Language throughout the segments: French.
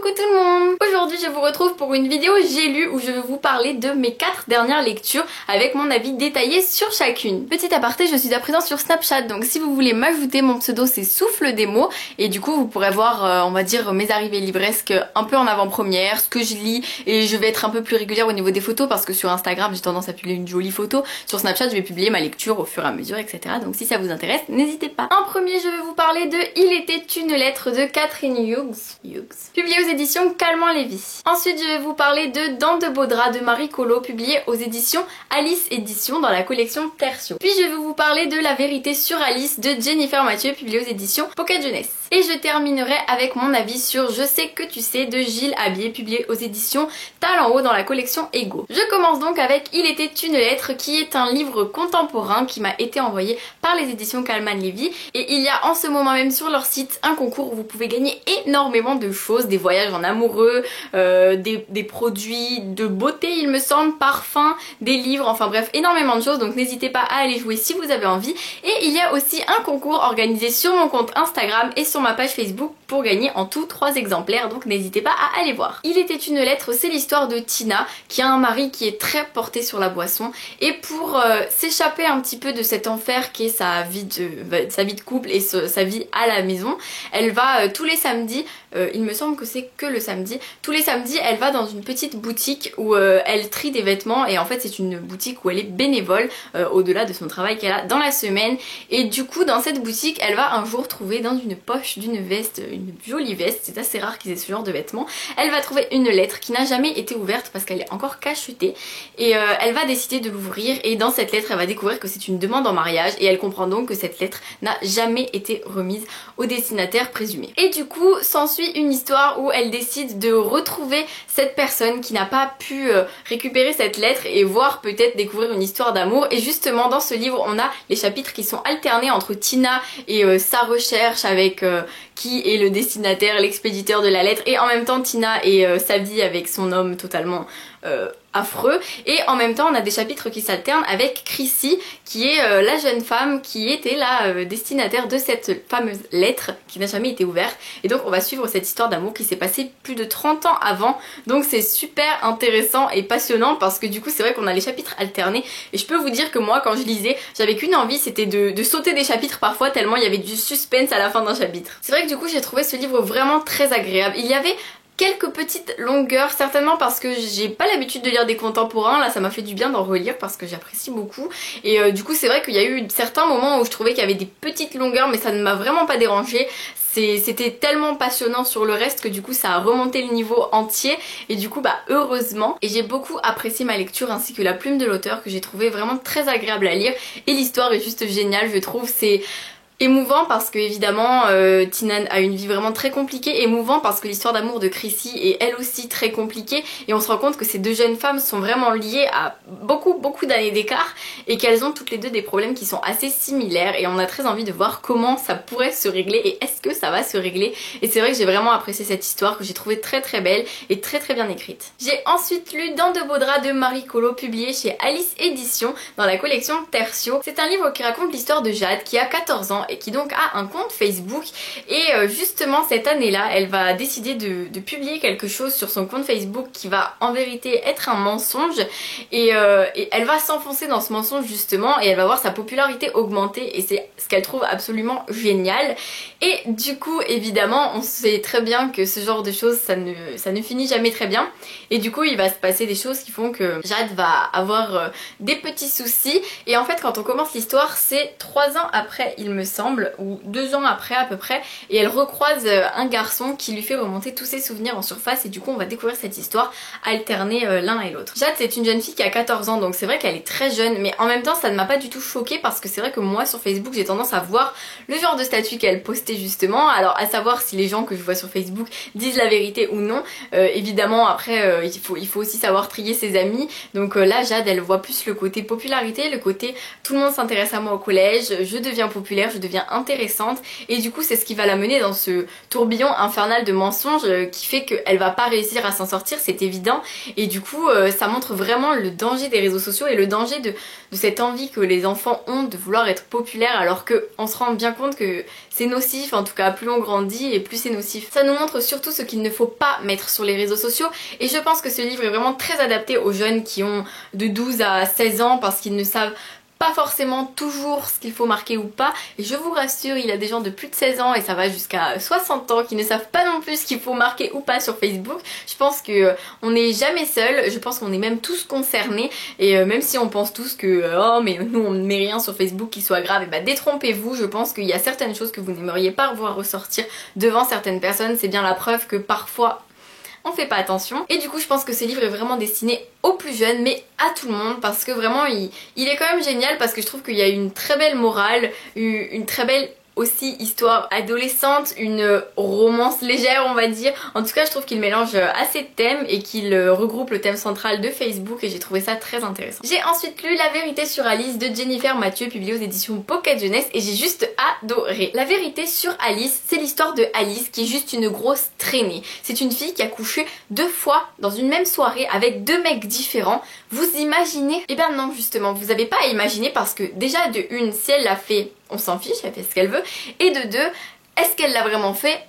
Coucou tout le monde! Aujourd'hui je vous retrouve pour une vidéo J'ai lu où je vais vous parler de mes 4 dernières lectures avec mon avis détaillé sur chacune. Petit aparté, je suis à présent sur Snapchat, donc si vous voulez m'ajouter, mon pseudo c'est Souffle des mots et du coup vous pourrez voir on va dire mes arrivées livresques un peu en avant-première, ce que je lis, et je vais être un peu plus régulière au niveau des photos parce que sur Instagram j'ai tendance à publier une jolie photo, sur Snapchat je vais publier ma lecture au fur et à mesure, etc. Donc si ça vous intéresse, n'hésitez pas. En premier je vais vous parler de Il était une lettre de Catherine Hughes, publié aux éditions Calment Lévy. Ensuite je vais vous parler de Dans de beaux draps de Marie Colo, publié aux éditions Alice Éditions dans la collection Tertio. Puis je vais vous parler de La vérité sur Alice de Jennifer Mathieu, publié aux éditions Pocket Jeunesse. Et je terminerai avec mon avis sur Je sais que tu sais de Gilles Habier, publié aux éditions Talent Haut dans la collection Ego. Je commence donc avec Il était une lettre, qui est un livre contemporain qui m'a été envoyé par les éditions Calment Lévy, et il y a en ce moment même sur leur site un concours où vous pouvez gagner énormément de choses, des voyages en amoureux, des produits de beauté il me semble, parfums, des livres, enfin bref énormément de choses, donc n'hésitez pas à aller jouer si vous avez envie. Et il y a aussi un concours organisé sur mon compte Instagram et sur ma page Facebook pour gagner en tout 3 exemplaires, donc n'hésitez pas à aller voir. Il était une lettre, c'est l'histoire de Tina qui a un mari qui est très porté sur la boisson, et pour s'échapper un petit peu de cet enfer qui est sa vie de couple et sa vie à la maison, elle va tous les samedis, il me semble que c'est que le samedi, tous les samedis elle va dans une petite boutique où elle trie des vêtements, et en fait c'est une boutique où elle est bénévole au-delà de son travail qu'elle a dans la semaine. Et du coup dans cette boutique elle va un jour trouver dans une poche d'une veste, une jolie veste, c'est assez rare qu'ils aient ce genre de vêtements, elle va trouver une lettre qui n'a jamais été ouverte parce qu'elle est encore cachetée, et elle va décider de l'ouvrir, et dans cette lettre elle va découvrir que c'est une demande en mariage, et elle comprend donc que cette lettre n'a jamais été remise au destinataire présumé. Et du coup s'ensuit une histoire où elle décide de retrouver cette personne qui n'a pas pu récupérer cette lettre et voir peut-être découvrir une histoire d'amour. Et justement dans ce livre on a les chapitres qui sont alternés entre Tina et sa recherche avec qui est le destinataire, l'expéditeur de la lettre, et en même temps Tina et sa vie avec son homme totalement affreux. Et en même temps on a des chapitres qui s'alternent avec Chrissy qui est la jeune femme qui était la destinataire de cette fameuse lettre qui n'a jamais été ouverte, et donc on va suivre cette histoire d'amour qui s'est passée plus de 30 ans avant, donc c'est super intéressant et passionnant parce que du coup c'est vrai qu'on a les chapitres alternés, et je peux vous dire que moi quand je lisais j'avais qu'une envie, c'était de sauter des chapitres parfois tellement il y avait du suspense à la fin d'un chapitre. C'est vrai que du coup j'ai trouvé ce livre vraiment très agréable. Il y avait quelques petites longueurs, certainement parce que j'ai pas l'habitude de lire des contemporains, là ça m'a fait du bien d'en relire parce que j'apprécie beaucoup, et du coup c'est vrai qu'il y a eu certains moments où je trouvais qu'il y avait des petites longueurs, mais ça ne m'a vraiment pas dérangée. C'était tellement passionnant sur le reste que du coup ça a remonté le niveau entier, et du coup bah heureusement. Et j'ai beaucoup apprécié ma lecture ainsi que la plume de l'auteur que j'ai trouvé vraiment très agréable à lire, et l'histoire est juste géniale je trouve. C'est émouvant parce que évidemment Tina a une vie vraiment très compliquée, émouvant parce que l'histoire d'amour de Chrissy est elle aussi très compliquée, et on se rend compte que ces deux jeunes femmes sont vraiment liées à beaucoup d'années d'écart et qu'elles ont toutes les deux des problèmes qui sont assez similaires, et on a très envie de voir comment ça pourrait se régler et est-ce que ça va se régler. Et c'est vrai que j'ai vraiment apprécié cette histoire que j'ai trouvée très belle et très bien écrite. J'ai ensuite lu Dans de beaux draps de Marie Colo, publié chez Alice Éditions dans la collection Tertio. C'est un livre qui raconte l'histoire de Jade qui a 14 ans et qui donc a un compte Facebook, et justement cette année-là elle va décider de publier quelque chose sur son compte Facebook qui va en vérité être un mensonge, et elle va s'enfoncer dans ce mensonge justement, et elle va voir sa popularité augmenter, et c'est ce qu'elle trouve absolument génial. Et du coup évidemment on sait très bien que ce genre de choses ça ne finit jamais très bien, et du coup il va se passer des choses qui font que Jade va avoir des petits soucis. Et en fait quand on commence l'histoire c'est 3 ans après il me semble, ou 2 ans après à peu près, et elle recroise un garçon qui lui fait remonter tous ses souvenirs en surface, et du coup on va découvrir cette histoire alternée l'un et l'autre. Jade c'est une jeune fille qui a 14 ans, donc c'est vrai qu'elle est très jeune, mais en même temps ça ne m'a pas du tout choquée parce que c'est vrai que moi sur Facebook j'ai tendance à voir le genre de statut qu'elle postait justement, alors à savoir si les gens que je vois sur Facebook disent la vérité ou non. Évidemment après il faut aussi savoir trier ses amis, donc là Jade elle voit plus le côté popularité, le côté tout le monde s'intéresse à moi au collège, je deviens populaire, je deviens devient intéressante et du coup c'est ce qui va la mener dans ce tourbillon infernal de mensonges qui fait qu'elle va pas réussir à s'en sortir, c'est évident. Et du coup ça montre vraiment le danger des réseaux sociaux et le danger de cette envie que les enfants ont de vouloir être populaires alors qu'on se rend bien compte que c'est nocif, en tout cas plus on grandit et plus c'est nocif. Ça nous montre surtout ce qu'il ne faut pas mettre sur les réseaux sociaux et je pense que ce livre est vraiment très adapté aux jeunes qui ont de 12 à 16 ans parce qu'ils ne savent pas forcément toujours ce qu'il faut marquer ou pas, et je vous rassure, il y a des gens de plus de 16 ans et ça va jusqu'à 60 ans qui ne savent pas non plus ce qu'il faut marquer ou pas sur Facebook. Je pense que on n'est jamais seul, je pense qu'on est même tous concernés, et même si on pense tous que oh mais nous on ne met rien sur Facebook qui soit grave, et bah détrompez-vous, je pense qu'il y a certaines choses que vous n'aimeriez pas voir ressortir devant certaines personnes, c'est bien la preuve que parfois on fait pas attention. Et du coup je pense que ce livre est vraiment destiné aux plus jeunes mais à tout le monde parce que vraiment il est quand même génial parce que je trouve qu'il y a une très belle morale, une très belle aussi histoire adolescente, une romance légère on va dire. En tout cas je trouve qu'il mélange assez de thèmes et qu'il regroupe le thème central de Facebook et j'ai trouvé ça très intéressant. J'ai ensuite lu La vérité sur Alice de Jennifer Mathieu, publié aux éditions Pocket Jeunesse, et j'ai juste adoré. La vérité sur Alice, c'est l'histoire de Alice qui est juste une grosse traînée. C'est une fille qui a couché 2 fois dans une même soirée avec 2 mecs différents. Vous imaginez? Eh bien non justement, vous avez pas à imaginer parce que déjà de une, si elle l'a fait, on s'en fiche, elle fait ce qu'elle veut, et de deux, est-ce qu'elle l'a vraiment fait?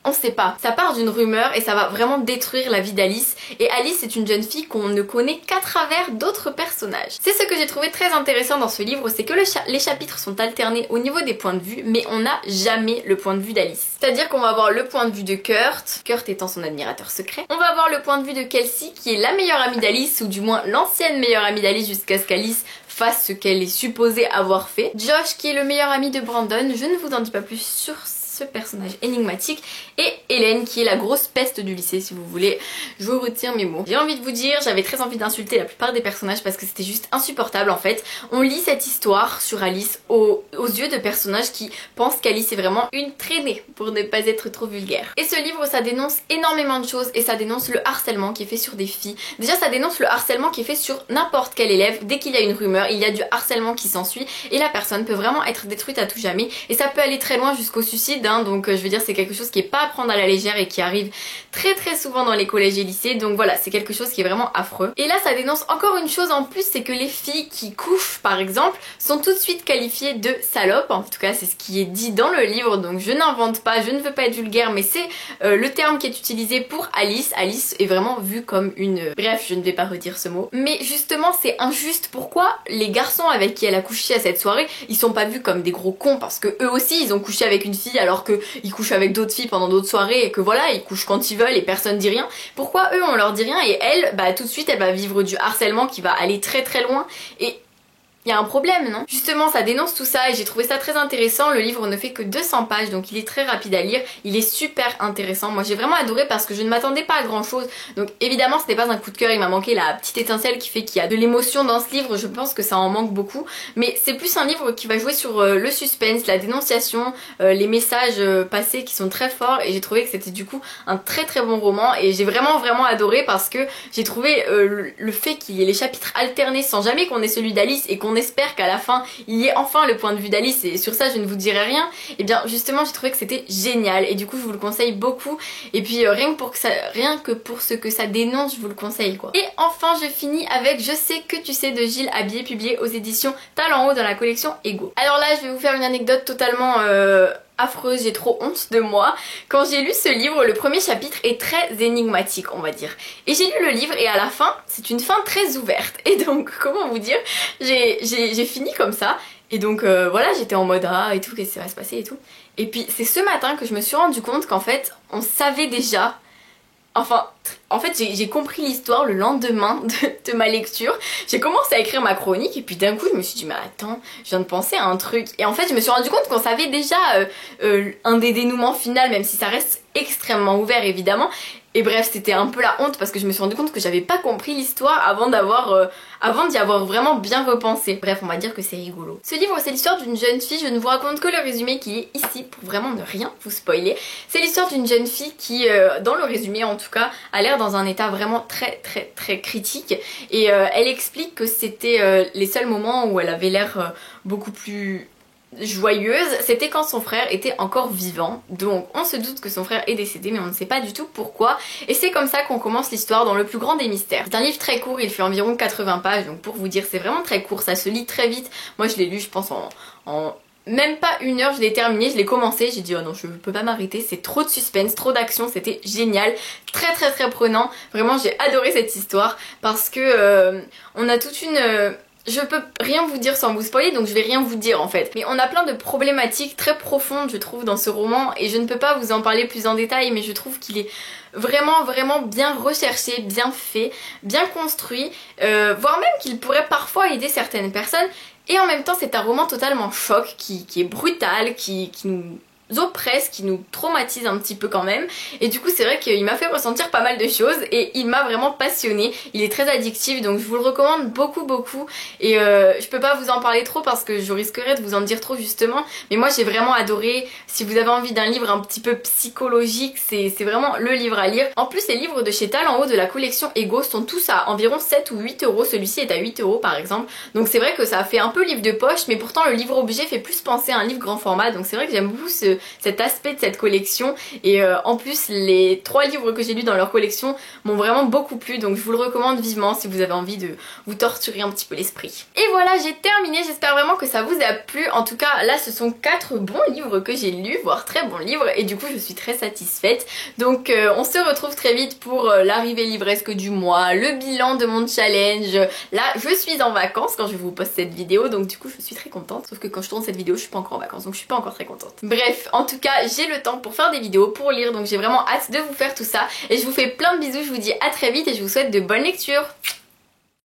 On sait pas. Ça part d'une rumeur et ça va vraiment détruire la vie d'Alice. Et Alice est une jeune fille qu'on ne connaît qu'à travers d'autres personnages. C'est ce que j'ai trouvé très intéressant dans ce livre, c'est que les chapitres sont alternés au niveau des points de vue, mais on n'a jamais le point de vue d'Alice. C'est-à-dire qu'on va avoir le point de vue de Kurt étant son admirateur secret. On va avoir le point de vue de Kelsey, qui est la meilleure amie d'Alice, ou du moins l'ancienne meilleure amie d'Alice jusqu'à ce qu'Alice fasse ce qu'elle est supposée avoir fait. Josh, qui est le meilleur ami de Brandon, je ne vous en dis pas plus sur ce personnage énigmatique, et Hélène qui est la grosse peste du lycée si vous voulez, je retire mes mots. J'ai envie de vous dire, j'avais très envie d'insulter la plupart des personnages parce que c'était juste insupportable en fait. On lit cette histoire sur Alice aux yeux de personnages qui pensent qu'Alice est vraiment une traînée pour ne pas être trop vulgaire. Et ce livre ça dénonce énormément de choses et ça dénonce le harcèlement qui est fait sur des filles. Déjà ça dénonce le harcèlement qui est fait sur n'importe quel élève, dès qu'il y a une rumeur, il y a du harcèlement qui s'ensuit et la personne peut vraiment être détruite à tout jamais et ça peut aller très loin jusqu'au suicide. Donc je veux dire c'est quelque chose qui est pas à prendre à la légère et qui arrive très souvent dans les collèges et lycées, donc voilà c'est quelque chose qui est vraiment affreux. Et là ça dénonce encore une chose en plus, c'est que les filles qui couchent par exemple sont tout de suite qualifiées de salopes, en tout cas c'est ce qui est dit dans le livre, donc je n'invente pas, je ne veux pas être vulgaire mais c'est le terme qui est utilisé pour Alice. Alice est vraiment vue comme une... Bref je ne vais pas redire ce mot, mais justement c'est injuste. Pourquoi les garçons avec qui elle a couché à cette soirée ils sont pas vus comme des gros cons parce que eux aussi ils ont couché avec une fille alors qu'ils couchent avec d'autres filles pendant d'autres soirées et que voilà ils couchent quand ils veulent et personne dit rien? Pourquoi eux on leur dit rien et elle bah tout de suite elle va vivre du harcèlement qui va aller très loin? Et il y a un problème, non? Justement ça dénonce tout ça et j'ai trouvé ça très intéressant. Le livre ne fait que 200 pages donc il est très rapide à lire, il est super intéressant. Moi j'ai vraiment adoré parce que je ne m'attendais pas à grand chose, donc évidemment c'était pas un coup de cœur, il m'a manqué la petite étincelle qui fait qu'il y a de l'émotion dans ce livre, je pense que ça en manque beaucoup, mais c'est plus un livre qui va jouer sur le suspense, la dénonciation, les messages passés qui sont très forts, et j'ai trouvé que c'était du coup un très bon roman et j'ai vraiment adoré parce que j'ai trouvé le fait qu'il y ait les chapitres alternés sans jamais qu'on ait celui d'Alice et qu'on espère qu'à la fin il y ait enfin le point de vue d'Alice, et sur ça je ne vous dirai rien, et bien justement j'ai trouvé que c'était génial et du coup je vous le conseille beaucoup. Et puis rien que pour ce que ça dénonce je vous le conseille quoi. Et enfin je finis avec Je sais que tu sais de Gilles Habier, publié aux éditions Talent Haut dans la collection Ego. Alors là je vais vous faire une anecdote totalement affreuse, j'ai trop honte de moi. Quand j'ai lu ce livre, le premier chapitre est très énigmatique on va dire, et j'ai lu le livre et à la fin c'est une fin très ouverte, et donc comment vous dire, j'ai fini comme ça et donc voilà j'étais en mode ah et tout, qu'est-ce qui va se passer et tout, et puis c'est ce matin que je me suis rendu compte qu'en fait on savait déjà. Enfin, en fait j'ai compris l'histoire le lendemain de ma lecture. J'ai commencé à écrire ma chronique et puis d'un coup je me suis dit mais attends, je viens de penser à un truc. Et en fait je me suis rendu compte qu'on savait déjà un des dénouements final, même si ça reste extrêmement ouvert évidemment. Et bref c'était un peu la honte parce que je me suis rendu compte que j'avais pas compris l'histoire avant d'y avoir vraiment bien repensé. Bref on va dire que c'est rigolo. Ce livre c'est l'histoire d'une jeune fille, je ne vous raconte que le résumé qui est ici pour vraiment ne rien vous spoiler. C'est l'histoire d'une jeune fille qui dans le résumé en tout cas a l'air dans un état vraiment très critique, et elle explique que c'était les seuls moments où elle avait l'air beaucoup plus joyeuse, c'était quand son frère était encore vivant. Donc on se doute que son frère est décédé mais on ne sait pas du tout pourquoi. Et c'est comme ça qu'on commence l'histoire dans le plus grand des mystères. C'est un livre très court, il fait environ 80 pages, donc pour vous dire c'est vraiment très court, ça se lit très vite. Moi je l'ai lu je pense en même pas une heure, je l'ai terminé, je l'ai commencé, j'ai dit oh non je peux pas m'arrêter, c'est trop de suspense, trop d'action, c'était génial, très prenant, vraiment j'ai adoré cette histoire parce que on a toute une... Je peux rien vous dire sans vous spoiler donc je vais rien vous dire en fait. Mais on a plein de problématiques très profondes je trouve dans ce roman et je ne peux pas vous en parler plus en détail mais je trouve qu'il est vraiment bien recherché, bien fait, bien construit, voire même qu'il pourrait parfois aider certaines personnes. Et en même temps c'est un roman totalement choc qui est brutal, qui nous oppresse, qui nous traumatise un petit peu quand même et du coup c'est vrai qu'il m'a fait ressentir pas mal de choses et il m'a vraiment passionnée. Il est très addictif donc je vous le recommande beaucoup et je peux pas vous en parler trop parce que je risquerais de vous en dire trop justement mais moi j'ai vraiment adoré. Si vous avez envie d'un livre un petit peu psychologique c'est vraiment le livre à lire. En plus les livres de chez Tal en haut de la collection Ego sont tous à environ 7 ou 8 euros, celui-ci est à 8 euros par exemple donc c'est vrai que ça fait un peu livre de poche mais pourtant le livre objet fait plus penser à un livre grand format donc c'est vrai que j'aime beaucoup cet aspect de cette collection et en plus les 3 livres que j'ai lus dans leur collection m'ont vraiment beaucoup plu donc je vous le recommande vivement si vous avez envie de vous torturer un petit peu l'esprit. Et voilà j'ai terminé, j'espère vraiment que ça vous a plu. En tout cas là ce sont 4 bons livres que j'ai lus, voire très bons livres et du coup je suis très satisfaite. Donc on se retrouve très vite pour l'arrivée livresque du mois, le bilan de mon challenge. Là je suis en vacances quand je vous poste cette vidéo donc du coup je suis très contente sauf que quand je tourne cette vidéo je suis pas encore en vacances donc je suis pas encore très contente. Bref en tout cas j'ai le temps pour faire des vidéos, pour lire donc j'ai vraiment hâte de vous faire tout ça et je vous fais plein de bisous, je vous dis à très vite et je vous souhaite de bonnes lectures.